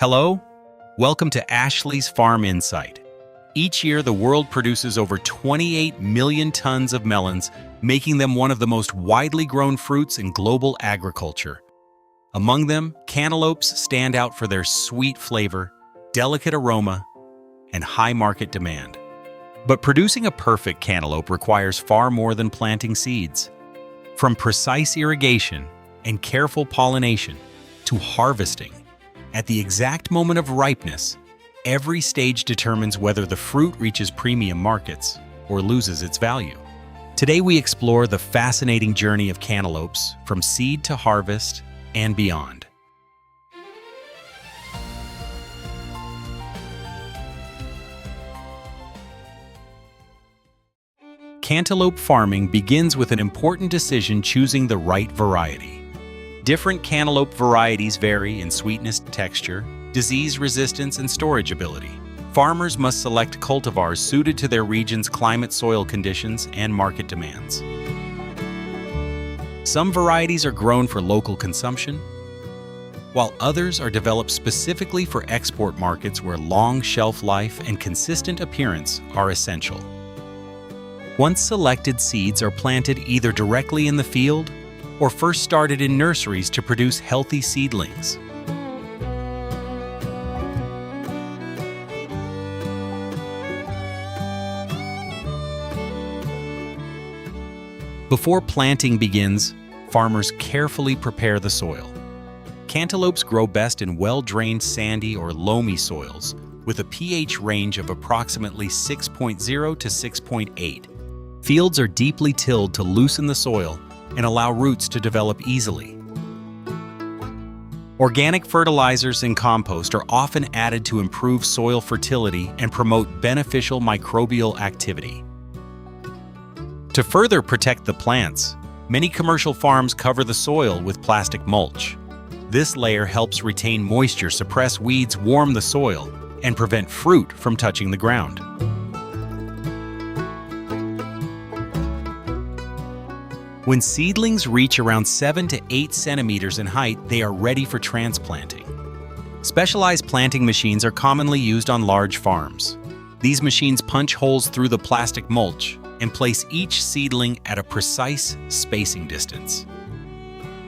Hello, welcome to Ashley's Farm Insight. Each year, the world produces over 28 million tons of melons, making them one of the most widely grown fruits in global agriculture. Among them, cantaloupes stand out for their sweet flavor, delicate aroma, and high market demand. But producing a perfect cantaloupe requires far more than planting seeds. From precise irrigation and careful pollination to harvesting, at the exact moment of ripeness, every stage determines whether the fruit reaches premium markets or loses its value. Today we explore the fascinating journey of cantaloupes from seed to harvest and beyond. Cantaloupe farming begins with an important decision: choosing the right variety. Different cantaloupe varieties vary in sweetness, texture, disease resistance, and storage ability. Farmers must select cultivars suited to their region's climate, soil conditions, and market demands. Some varieties are grown for local consumption, while others are developed specifically for export markets where long shelf life and consistent appearance are essential. Once selected, seeds are planted either directly in the field or first started in nurseries to produce healthy seedlings. Before planting begins, farmers carefully prepare the soil. Cantaloupes grow best in well-drained sandy or loamy soils with a pH range of approximately 6.0 to 6.8. Fields are deeply tilled to loosen the soil and allow roots to develop easily. Organic fertilizers and compost are often added to improve soil fertility and promote beneficial microbial activity. To further protect the plants, many commercial farms cover the soil with plastic mulch. This layer helps retain moisture, suppress weeds, warm the soil, and prevent fruit from touching the ground. When seedlings reach around 7 to 8 centimeters in height, they are ready for transplanting. Specialized planting machines are commonly used on large farms. These machines punch holes through the plastic mulch and place each seedling at a precise spacing distance.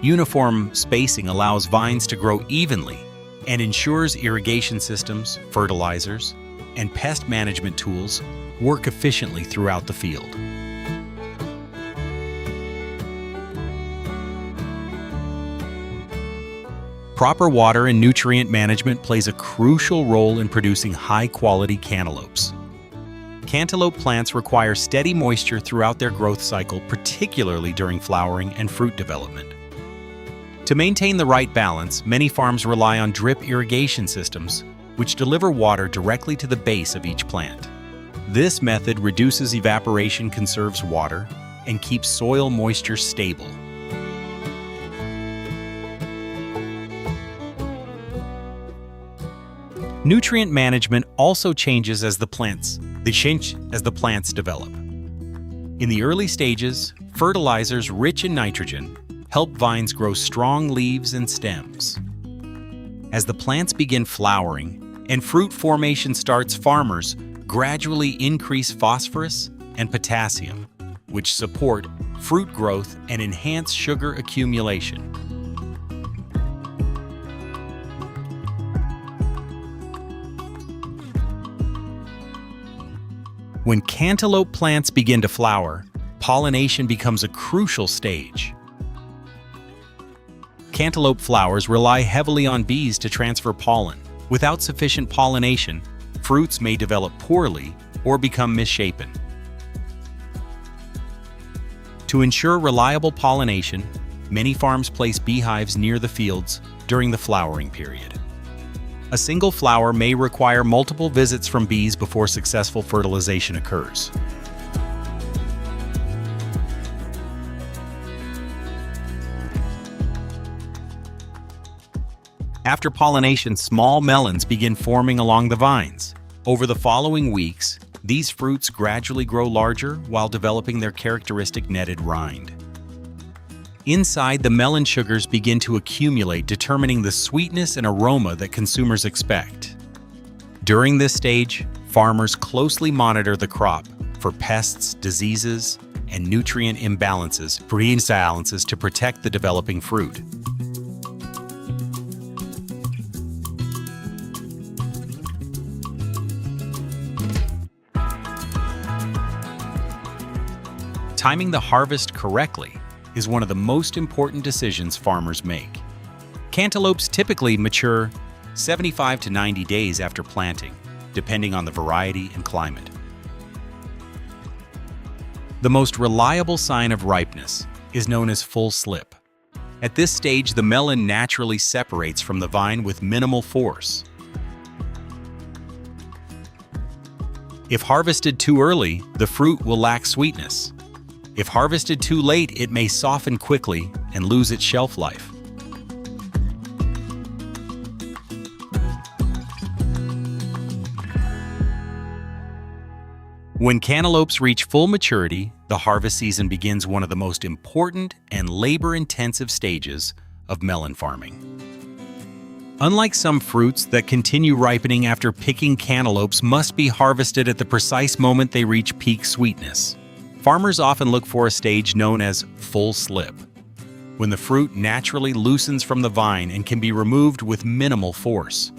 Uniform spacing allows vines to grow evenly and ensures irrigation systems, fertilizers, and pest management tools work efficiently throughout the field. Proper water and nutrient management plays a crucial role in producing high-quality cantaloupes. Cantaloupe plants require steady moisture throughout their growth cycle, particularly during flowering and fruit development. To maintain the right balance, many farms rely on drip irrigation systems, which deliver water directly to the base of each plant. This method reduces evaporation, conserves water, and keeps soil moisture stable. Nutrient management also changes as the plants develop. In the early stages, fertilizers rich in nitrogen help vines grow strong leaves and stems. As the plants begin flowering and fruit formation starts, farmers gradually increase phosphorus and potassium, which support fruit growth and enhance sugar accumulation. When cantaloupe plants begin to flower, pollination becomes a crucial stage. Cantaloupe flowers rely heavily on bees to transfer pollen. Without sufficient pollination, fruits may develop poorly or become misshapen. To ensure reliable pollination, many farms place beehives near the fields during the flowering period. A single flower may require multiple visits from bees before successful fertilization occurs. After pollination, small melons begin forming along the vines. Over the following weeks, these fruits gradually grow larger while developing their characteristic netted rind. Inside, the melon sugars begin to accumulate, determining the sweetness and aroma that consumers expect. During this stage, farmers closely monitor the crop for pests, diseases, and nutrient imbalances to protect the developing fruit. Timing the harvest correctly is one of the most important decisions farmers make. Cantaloupes typically mature 75 to 90 days after planting, depending on the variety and climate. The most reliable sign of ripeness is known as full slip. At this stage, the melon naturally separates from the vine with minimal force. If harvested too early, the fruit will lack sweetness. If harvested too late, it may soften quickly and lose its shelf life. When cantaloupes reach full maturity, the harvest season begins one of the most important and labor-intensive stages of melon farming. Unlike some fruits that continue ripening after picking, cantaloupes must be harvested at the precise moment they reach peak sweetness. Farmers often look for a stage known as full slip, when the fruit naturally loosens from the vine and can be removed with minimal force.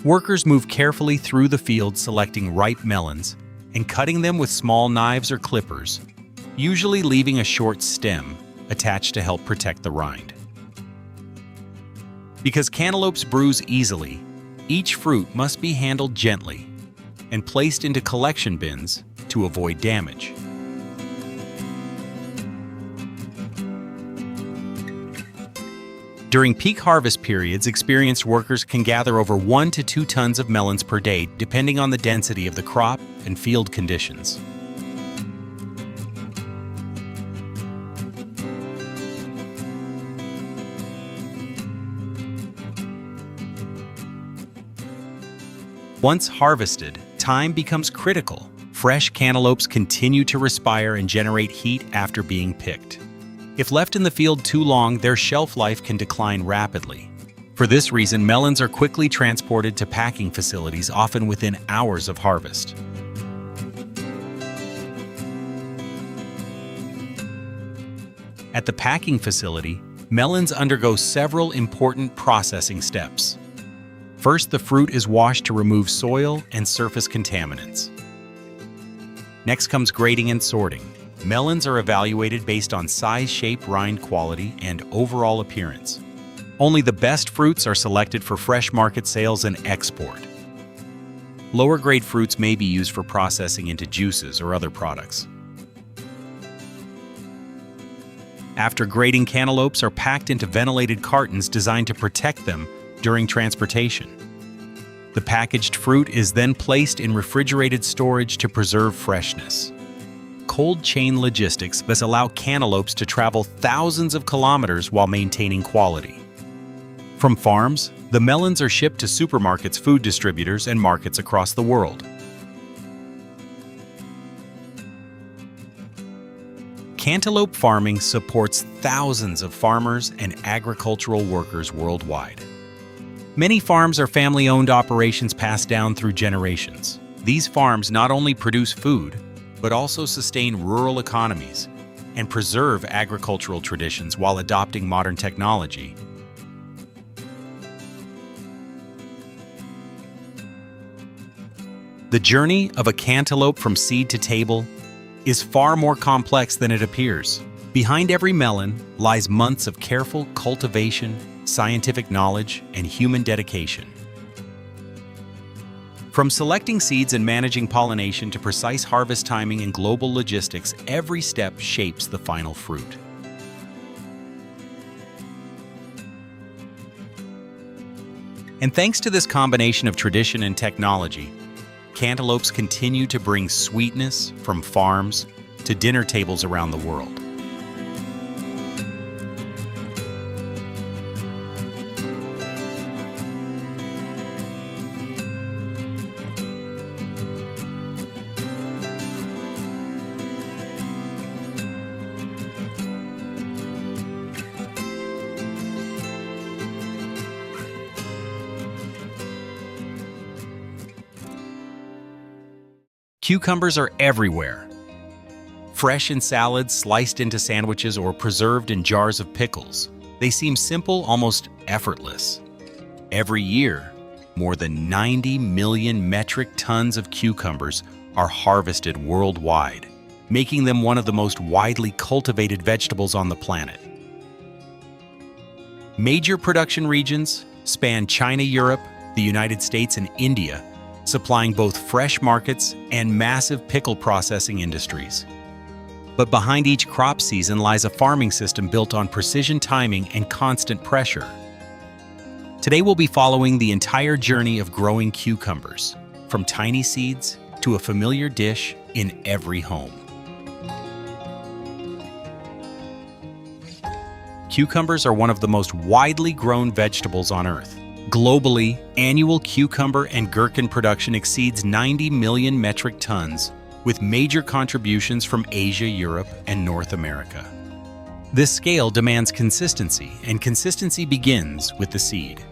Workers move carefully through the field, selecting ripe melons and cutting them with small knives or clippers, usually leaving a short stem attached to help protect the rind. Because cantaloupes bruise easily, each fruit must be handled gently and placed into collection bins to avoid damage. During peak harvest periods, experienced workers can gather over 1 to 2 tons of melons per day, depending on the density of the crop and field conditions. Once harvested, time becomes critical. Fresh cantaloupes continue to respire and generate heat after being picked. If left in the field too long, their shelf life can decline rapidly. For this reason, melons are quickly transported to packing facilities, often within hours of harvest. At the packing facility, melons undergo several important processing steps. First, the fruit is washed to remove soil and surface contaminants. Next comes grading and sorting. Melons are evaluated based on size, shape, rind quality, and overall appearance. Only the best fruits are selected for fresh market sales and export. Lower grade fruits may be used for processing into juices or other products. After grading, cantaloupes are packed into ventilated cartons designed to protect them during transportation. The packaged fruit is then placed in refrigerated storage to preserve freshness. Cold chain logistics thus allow cantaloupes to travel thousands of kilometers while maintaining quality. From farms, the melons are shipped to supermarkets, food distributors, and markets across the world. Cantaloupe farming supports thousands of farmers and agricultural workers worldwide. Many farms are family-owned operations passed down through generations. These farms not only produce food, but also sustain rural economies and preserve agricultural traditions while adopting modern technology. The journey of a cantaloupe from seed to table is far more complex than it appears. Behind every melon lies months of careful cultivation, scientific knowledge, and human dedication. From selecting seeds and managing pollination to precise harvest timing and global logistics, every step shapes the final fruit. And thanks to this combination of tradition and technology, cantaloupes continue to bring sweetness from farms to dinner tables around the world. Cucumbers are everywhere. Fresh in salads, sliced into sandwiches, or preserved in jars of pickles, they seem simple, almost effortless. Every year, more than 90 million metric tons of cucumbers are harvested worldwide, making them one of the most widely cultivated vegetables on the planet. Major production regions span China, Europe, the United States, and India, supplying both fresh markets and massive pickle processing industries. But behind each crop season lies a farming system built on precision timing and constant pressure. Today we'll be following the entire journey of growing cucumbers, from tiny seeds to a familiar dish in every home. Cucumbers are one of the most widely grown vegetables on Earth. Globally, annual cucumber and gherkin production exceeds 90 million metric tons, with major contributions from Asia, Europe, and North America. This scale demands consistency, and consistency begins with the seed.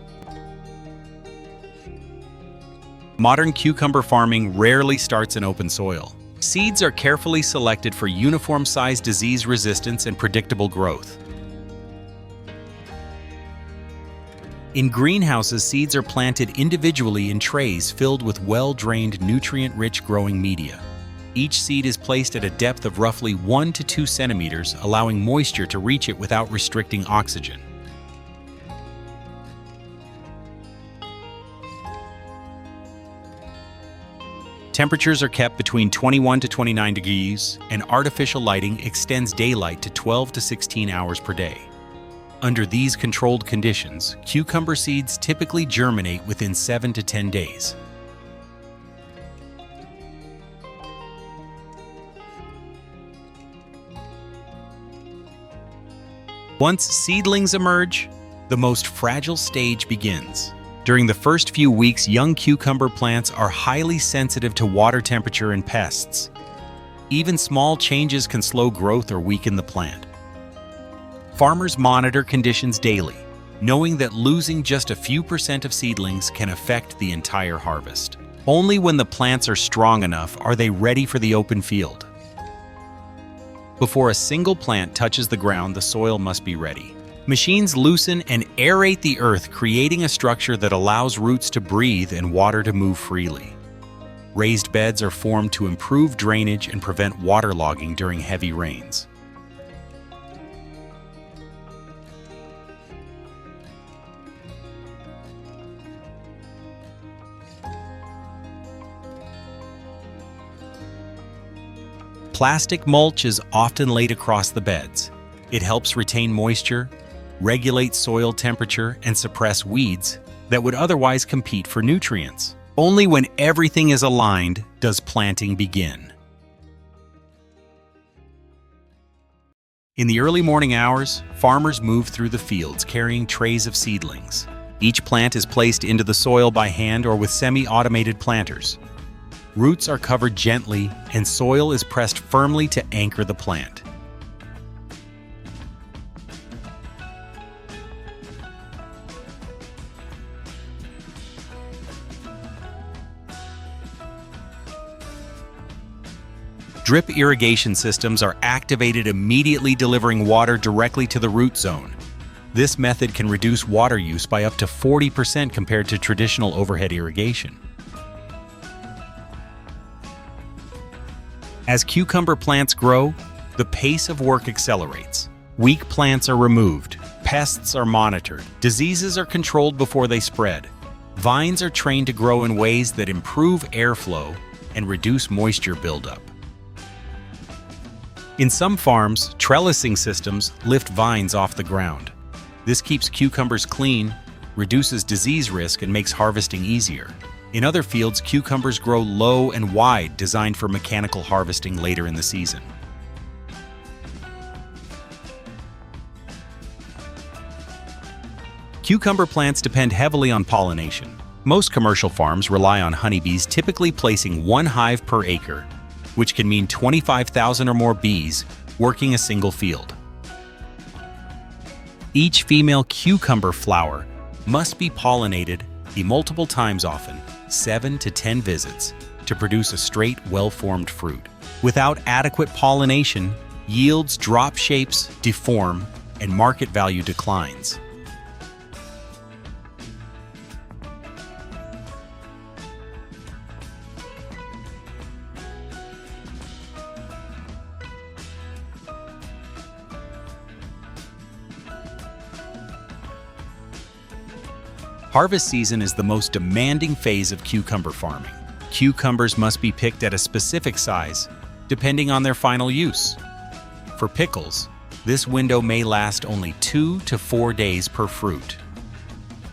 Modern cucumber farming rarely starts in open soil. Seeds are carefully selected for uniform-sized disease resistance and predictable growth. In greenhouses, seeds are planted individually in trays filled with well-drained, nutrient-rich growing media. Each seed is placed at a depth of roughly 1 to 2 centimeters, allowing moisture to reach it without restricting oxygen. Temperatures are kept between 21 to 29 degrees, and artificial lighting extends daylight to 12 to 16 hours per day. Under these controlled conditions, cucumber seeds typically germinate within 7 to 10 days. Once seedlings emerge, the most fragile stage begins. During the first few weeks, young cucumber plants are highly sensitive to water temperature and pests. Even small changes can slow growth or weaken the plant. Farmers monitor conditions daily, knowing that losing just a few % of seedlings can affect the entire harvest. Only when the plants are strong enough are they ready for the open field. Before a single plant touches the ground, the soil must be ready. Machines loosen and aerate the earth, creating a structure that allows roots to breathe and water to move freely. Raised beds are formed to improve drainage and prevent waterlogging during heavy rains. Plastic mulch is often laid across the beds. It helps retain moisture, regulate soil temperature, and suppress weeds that would otherwise compete for nutrients. Only when everything is aligned does planting begin. In the early morning hours, farmers move through the fields carrying trays of seedlings. Each plant is placed into the soil by hand or with semi-automated planters. Roots are covered gently, and soil is pressed firmly to anchor the plant. Drip irrigation systems are activated immediately, delivering water directly to the root zone. This method can reduce water use by up to 40% compared to traditional overhead irrigation. As cucumber plants grow, the pace of work accelerates. Weak plants are removed, pests are monitored, diseases are controlled before they spread. Vines are trained to grow in ways that improve airflow and reduce moisture buildup. In some farms, trellising systems lift vines off the ground. This keeps cucumbers clean, reduces disease risk, and makes harvesting easier. In other fields, cucumbers grow low and wide, designed for mechanical harvesting later in the season. Cucumber plants depend heavily on pollination. Most commercial farms rely on honeybees, typically placing one hive per acre, which can mean 25,000 or more bees working a single field. Each female cucumber flower must be pollinated multiple times often, 7 to 10 visits, to produce a straight, well-formed fruit. Without adequate pollination, yields drop, shapes deform, and market value declines. Harvest season is the most demanding phase of cucumber farming. Cucumbers must be picked at a specific size, depending on their final use. For pickles, this window may last only 2 to 4 days per fruit.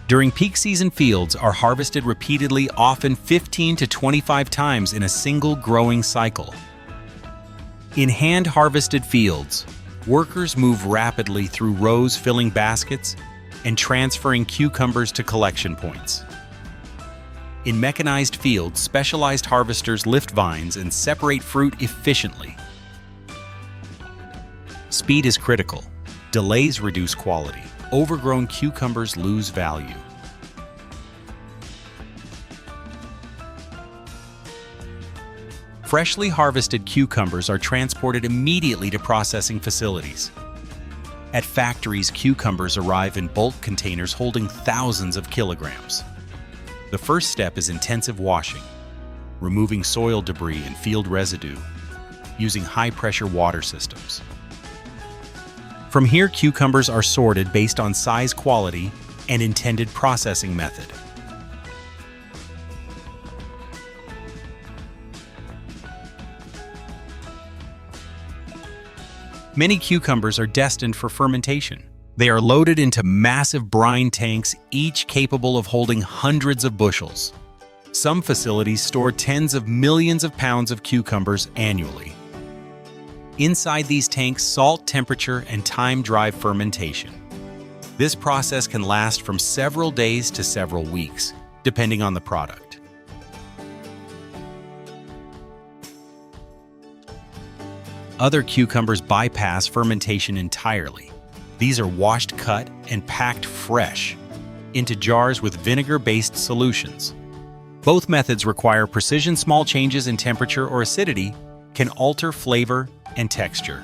During peak season, fields are harvested repeatedly, often 15 to 25 times in a single growing cycle. In hand-harvested fields, workers move rapidly through rows, filling baskets and transferring cucumbers to collection points. In mechanized fields, specialized harvesters lift vines and separate fruit efficiently. Speed is critical. Delays reduce quality. Overgrown cucumbers lose value. Freshly harvested cucumbers are transported immediately to processing facilities. At factories, cucumbers arrive in bulk containers holding thousands of kilograms. The first step is intensive washing, removing soil debris and field residue, using high-pressure water systems. From here, cucumbers are sorted based on size, quality, and intended processing method. Many cucumbers are destined for fermentation. They are loaded into massive brine tanks, each capable of holding hundreds of bushels. Some facilities store tens of millions of pounds of cucumbers annually. Inside these tanks, salt, temperature, and time drive fermentation. This process can last from several days to several weeks, depending on the product. Other cucumbers bypass fermentation entirely. These are washed, cut, and packed fresh into jars with vinegar-based solutions. Both methods require precision. Small changes in temperature or acidity can alter flavor and texture.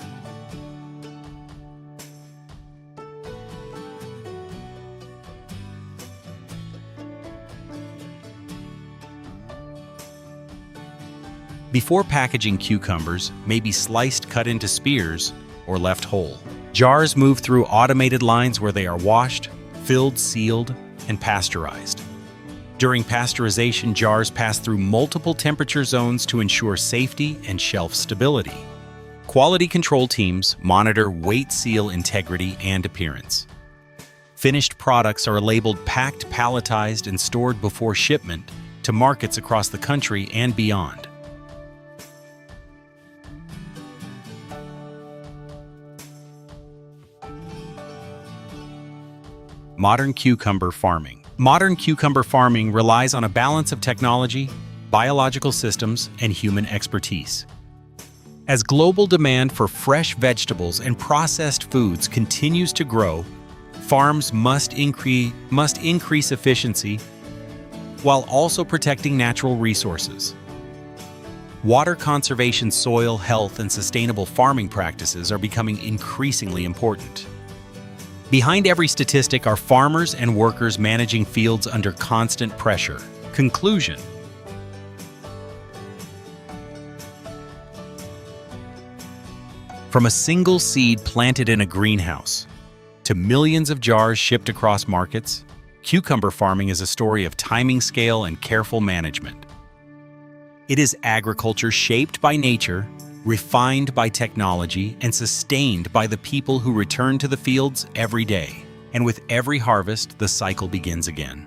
Before packaging, cucumbers may be sliced, cut into spears, or left whole. Jars move through automated lines where they are washed, filled, sealed, and pasteurized. During pasteurization, jars pass through multiple temperature zones to ensure safety and shelf stability. Quality control teams monitor weight, seal integrity, and appearance. Finished products are labeled, packed, palletized, and stored before shipment to markets across the country and beyond. Modern cucumber farming. Modern cucumber farming relies on a balance of technology, biological systems, and human expertise. As global demand for fresh vegetables and processed foods continues to grow, farms must increase efficiency while also protecting natural resources. Water conservation, soil health, and sustainable farming practices are becoming increasingly important. Behind every statistic are farmers and workers managing fields under constant pressure. Conclusion: from a single seed planted in a greenhouse to millions of jars shipped across markets, cucumber farming is a story of timing, scale, and careful management. It is agriculture shaped by nature, refined by technology, and sustained by the people who return to the fields every day. And with every harvest, the cycle begins again.